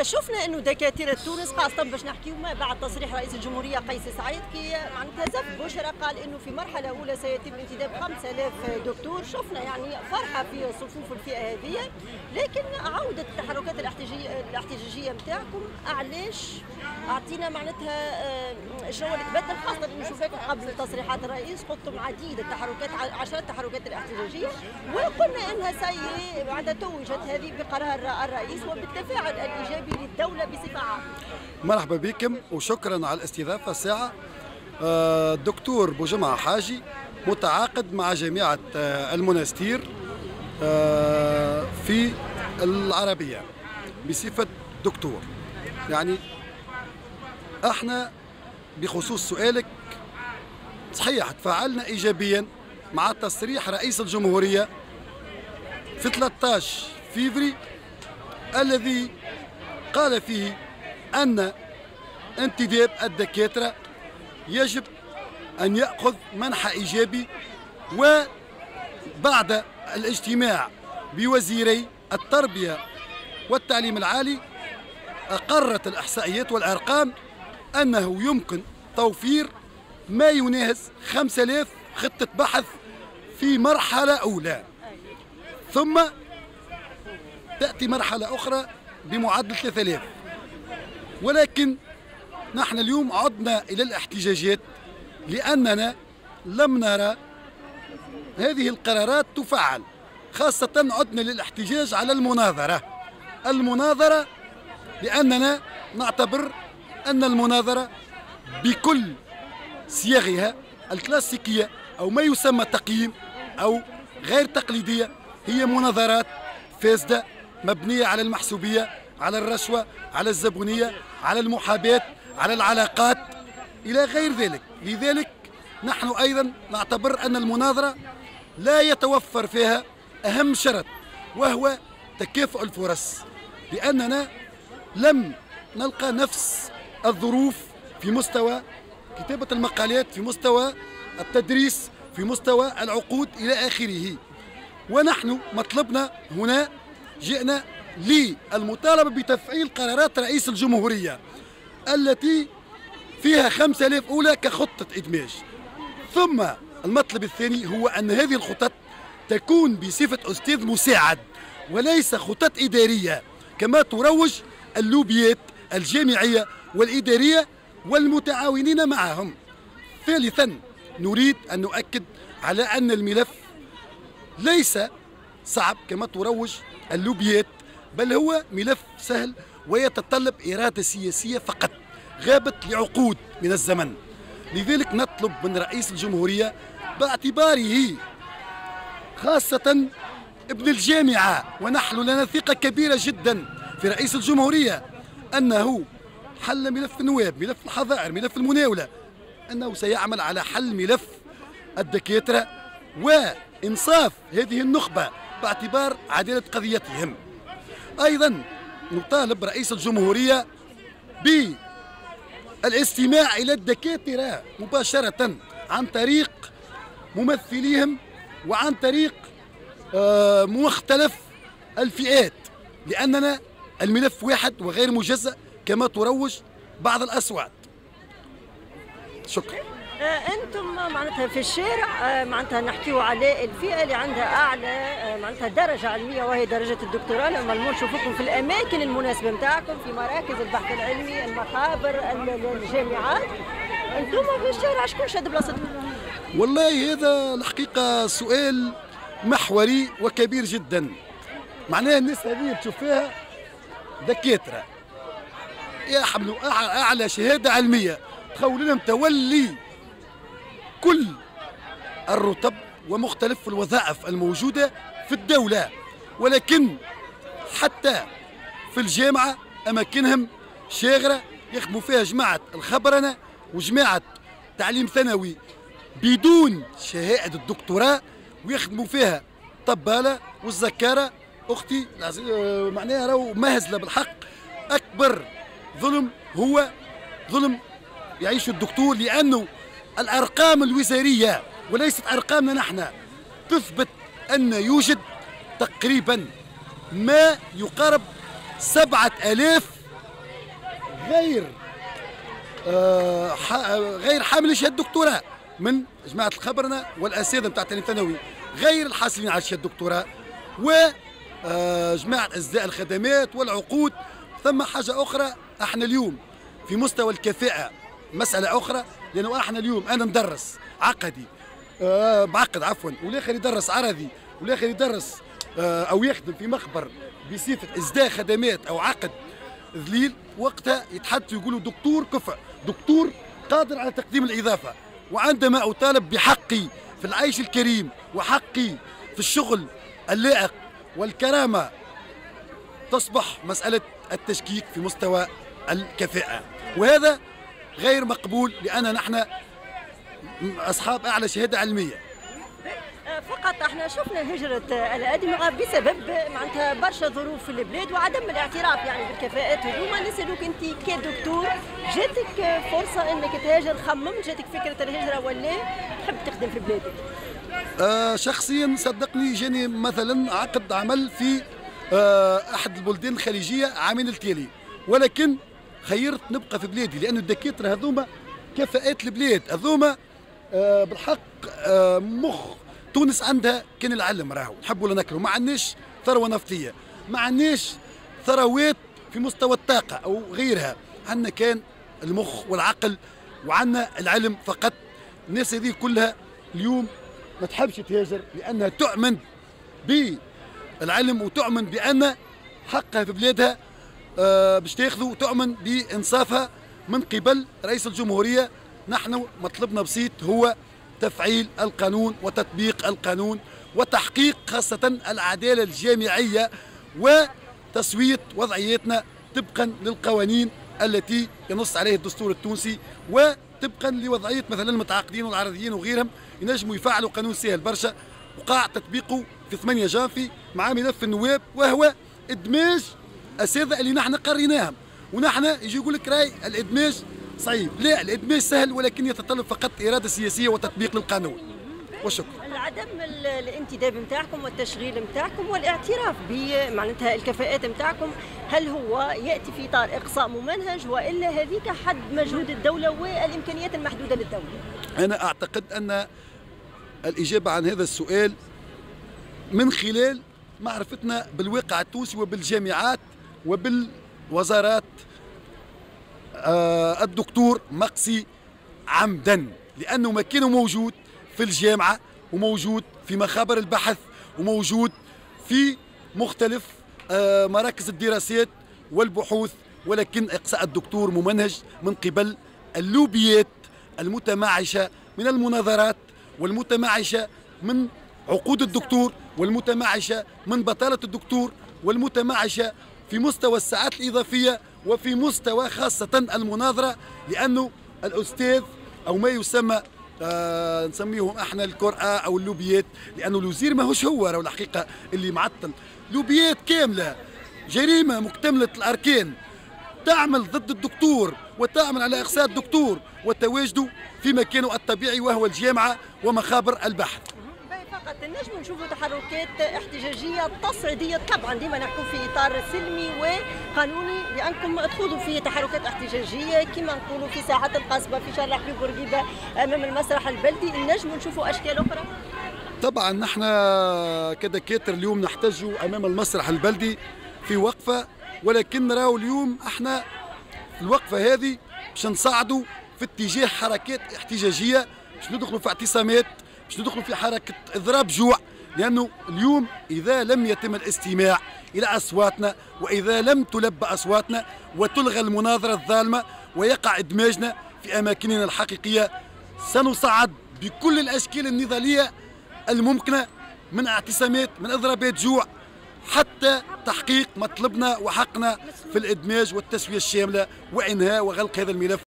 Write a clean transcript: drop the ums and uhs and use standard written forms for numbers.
شفنا انه دكاتره تونس خاصه باش نحكيو ما بعد تصريح رئيس الجمهوريه قيس سعيد كي معناتها زف بشرى قال انه في مرحله اولى سيتم انتداب 5000 دكتور. شفنا يعني فرحه في صفوف الفئه هذه، لكن عوده التحركات الاحتجاجيه نتاعكم علاش؟ اعطينا معناتها شنو اللي تبدل، خاصه انه شفناكم قبل تصريحات الرئيس قلتم عديد التحركات 10 تحركات الاحتجاجيه، وقلنا انها معناتها توجت هذه بقرار الرئيس وبالتفاعل الايجابي للدوله بصفه عامه. مرحبا بكم وشكرا على الاستضافه الساعه. الدكتور بوجمعة حاجي متعاقد مع جامعه المنستير في العربيه بصفه دكتور. يعني احنا بخصوص سؤالك صحيح تفاعلنا ايجابيا مع تصريح رئيس الجمهوريه في 13 فيفري الذي قال فيه أن انتداب الدكاترة يجب أن يأخذ منحى إيجابي. وبعد الاجتماع بوزيري التربية والتعليم العالي أقرت الإحصائيات والأرقام أنه يمكن توفير ما يناهز 5000 خطة بحث في مرحلة أولى، ثم تأتي مرحلة أخرى بمعدل 3000. ولكن نحن اليوم عدنا إلى الاحتجاجات لأننا لم نرى هذه القرارات تفعل، خاصة عدنا للاحتجاج على المناظرة لأننا نعتبر أن المناظرة بكل صياغها الكلاسيكية أو ما يسمى تقييم أو غير تقليدية هي مناظرات فاسدة مبنية على المحسوبية، على الرشوة، على الزبونية، على المحاباة، على العلاقات إلى غير ذلك. لذلك نحن أيضا نعتبر أن المناظرة لا يتوفر فيها أهم شرط وهو تكافؤ الفرص، لأننا لم نلقى نفس الظروف في مستوى كتابة المقالات، في مستوى التدريس، في مستوى العقود إلى آخره. ونحن مطلبنا هنا جئنا للمطالبة بتفعيل قرارات رئيس الجمهورية التي فيها 5000 أولى كخطة إدماج. ثم المطلب الثاني هو أن هذه الخطط تكون بصفة أستاذ مساعد وليس خطط إدارية كما تروج اللوبيات الجامعية والإدارية والمتعاونين معهم. ثالثا نريد أن نؤكد على أن الملف ليس صعب كما تروج اللوبيات، بل هو ملف سهل ويتطلب إرادة سياسية فقط غابت لعقود من الزمن. لذلك نطلب من رئيس الجمهورية باعتباره خاصة ابن الجامعة، ونحن لنا ثقة كبيرة جدا في رئيس الجمهورية أنه حل ملف النواب، ملف الحظائر، ملف المناولة، أنه سيعمل على حل ملف الدكاترة وإنصاف هذه النخبة باعتبار عدالة قضيتهم. أيضا نطالب رئيس الجمهورية بالاستماع إلى الدكاترة مباشرة عن طريق ممثليهم وعن طريق مختلف الفئات، لأننا الملف واحد وغير مجزأ كما تروج بعض الأصوات. شكرا. انتم معناتها في الشارع معناتها نحكيو على الفئه اللي عندها اعلى معناتها درجه علميه وهي درجه الدكتوراه، لما نشوفوكم في الاماكن المناسبه نتاعكم في مراكز البحث العلمي، المخابر، الجامعات، انتم في الشارع شكون شاد بلاصتكم؟ والله هذا الحقيقه سؤال محوري وكبير جدا. معناها الناس هذه تشوف فيها دكاتره يحملوا اعلى شهاده علميه، تخول لهم تولي كل الرتب ومختلف الوظائف الموجودة في الدولة، ولكن حتى في الجامعة أماكنهم شاغرة يخدموا فيها جماعة الخبرنة وجماعة تعليم ثانوي بدون شهادة الدكتوراه، ويخدموا فيها طبالة والزكارة. أختي معناها راهو مهزلة بالحق. أكبر ظلم هو ظلم يعيش الدكتور، لأنه الأرقام الوزارية وليست أرقامنا نحن تثبت أن يوجد تقريبا ما يقارب 7000 غير حامل شهاده دكتوراه من جماعه الخبرنه والاساتذه نتاع التعليم الثانوي، غير الحاصلين على شهاده دكتوراه، وجماعه اجزاء الخدمات والعقود. ثم حاجه اخرى، احنا اليوم في مستوى الكفاءه مساله اخرى، لانه احنا اليوم انا ندرس عقدي معقد عفوا، والاخر يدرس عرضي، والاخر يدرس او يخدم في مخبر بصفه اجزاء خدمات او عقد ذليل، وقتها يتحدثوا يقولوا دكتور كفء، دكتور قادر على تقديم الاضافه. وعندما اطالب بحقي في العيش الكريم وحقي في الشغل اللائق والكرامه، تصبح مساله التشكيك في مستوى الكفاءه، وهذا غير مقبول، لان نحن اصحاب اعلى شهاده علميه. فقط احنا شفنا هجرة الأدمغة بسبب معناتها برشا ظروف في البلاد وعدم الاعتراف يعني بالكفاءات هذوما. نسألوك أنت كدكتور، جاتك فرصة أنك تهاجر، خممت جاتك فكرة الهجرة ولا تحب تخدم في بلادك؟ شخصيا صدقني جاني مثلا عقد عمل في أحد البلدان الخليجية عامين التالي، ولكن خيرت نبقى في بلادي، لأن الدكاترة هذوما كفاءات البلاد هذوما بالحق مخ تونس عندها كان العلم، راهو نحبوا ولا نكرهوا، ما عندناش ثروه نفطيه، ما عندناش ثروات في مستوى الطاقه او غيرها، عندنا كان المخ والعقل وعندنا العلم فقط. الناس هذه كلها اليوم ما تحبش تهاجر، لانها تؤمن بالعلم وتؤمن بان حقها في بلادها باش تاخذه، وتؤمن بانصافها من قبل رئيس الجمهوريه. نحن مطلبنا بسيط هو تفعيل القانون وتطبيق القانون وتحقيق خاصة العدالة الجامعية وتسوية وضعيتنا طبقا للقوانين التي ينص عليه الدستور التونسي، وطبقا لوضعية مثلا المتعاقدين والعرضيين وغيرهم ينجموا يفعلوا قانون سهل برشا وقع تطبيقه في 8 جانفي مع ملف النواب، وهو إدماج أساتذة اللي نحن قريناهم. ونحن يجي يقول لك راي الإدماج صعيب، لا الإدماج سهل، ولكن يتطلب فقط إرادة سياسية وتطبيق للقانون. وشكرا. عدم الانتداب نتاعكم والتشغيل نتاعكم والاعتراف بمعناتها الكفاءات نتاعكم، هل هو يأتي في إطار إقصاء ممنهج وإلا هذيك حد مجهود الدولة والإمكانيات المحدودة للدولة؟ أنا أعتقد أن الإجابة عن هذا السؤال من خلال معرفتنا بالواقع التونسي وبالجامعات وبالوزارات. الدكتور مقصي عمدا، لأنه ما كان موجود في الجامعة وموجود في مخابر البحث وموجود في مختلف مراكز الدراسات والبحوث، ولكن إقصاء الدكتور ممنهج من قبل اللوبيات المتمعشة من المناظرات والمتمعشة من عقود الدكتور والمتمعشة من بطالة الدكتور والمتمعشة في مستوى الساعات الإضافية وفي مستوى خاصة المناظرة، لأنه الأستاذ أو ما يسمى نسميهم احنا القرآة أو اللوبيات، لأنه الوزير ماهوش هو، راهو الحقيقة اللي معطل لوبيات كاملة جريمة مكتملة الأركان تعمل ضد الدكتور وتعمل على إقصاء الدكتور وتواجده في مكانه الطبيعي وهو الجامعة ومخابر البحث. فقط نجم نشوفوا تحركات احتجاجيه تصعيديه، طبعا ديما نحكوا في اطار سلمي وقانوني، لانكم تخوضوا في تحركات احتجاجيه كما نقولوا في ساحه القصبه، في شارع حبيب بورقيبه، امام المسرح البلدي. نجم نشوفوا اشكال اخرى؟ طبعا نحن كدكاتره اليوم نحتجوا امام المسرح البلدي في وقفه، ولكن راهو اليوم احنا الوقفه هذه باش نصعدوا في اتجاه حركات احتجاجيه، باش ندخلوا في اعتصامات، باش ندخلوا في حركة إضراب جوع، لأنه اليوم إذا لم يتم الاستماع إلى أصواتنا وإذا لم تلبى أصواتنا وتلغى المناظرة الظالمة ويقع إدماجنا في أماكننا الحقيقية، سنصعد بكل الأشكال النضالية الممكنة، من اعتصامات، من إضرابات جوع، حتى تحقيق مطلبنا وحقنا في الإدماج والتسوية الشاملة وإنهاء وغلق هذا الملف.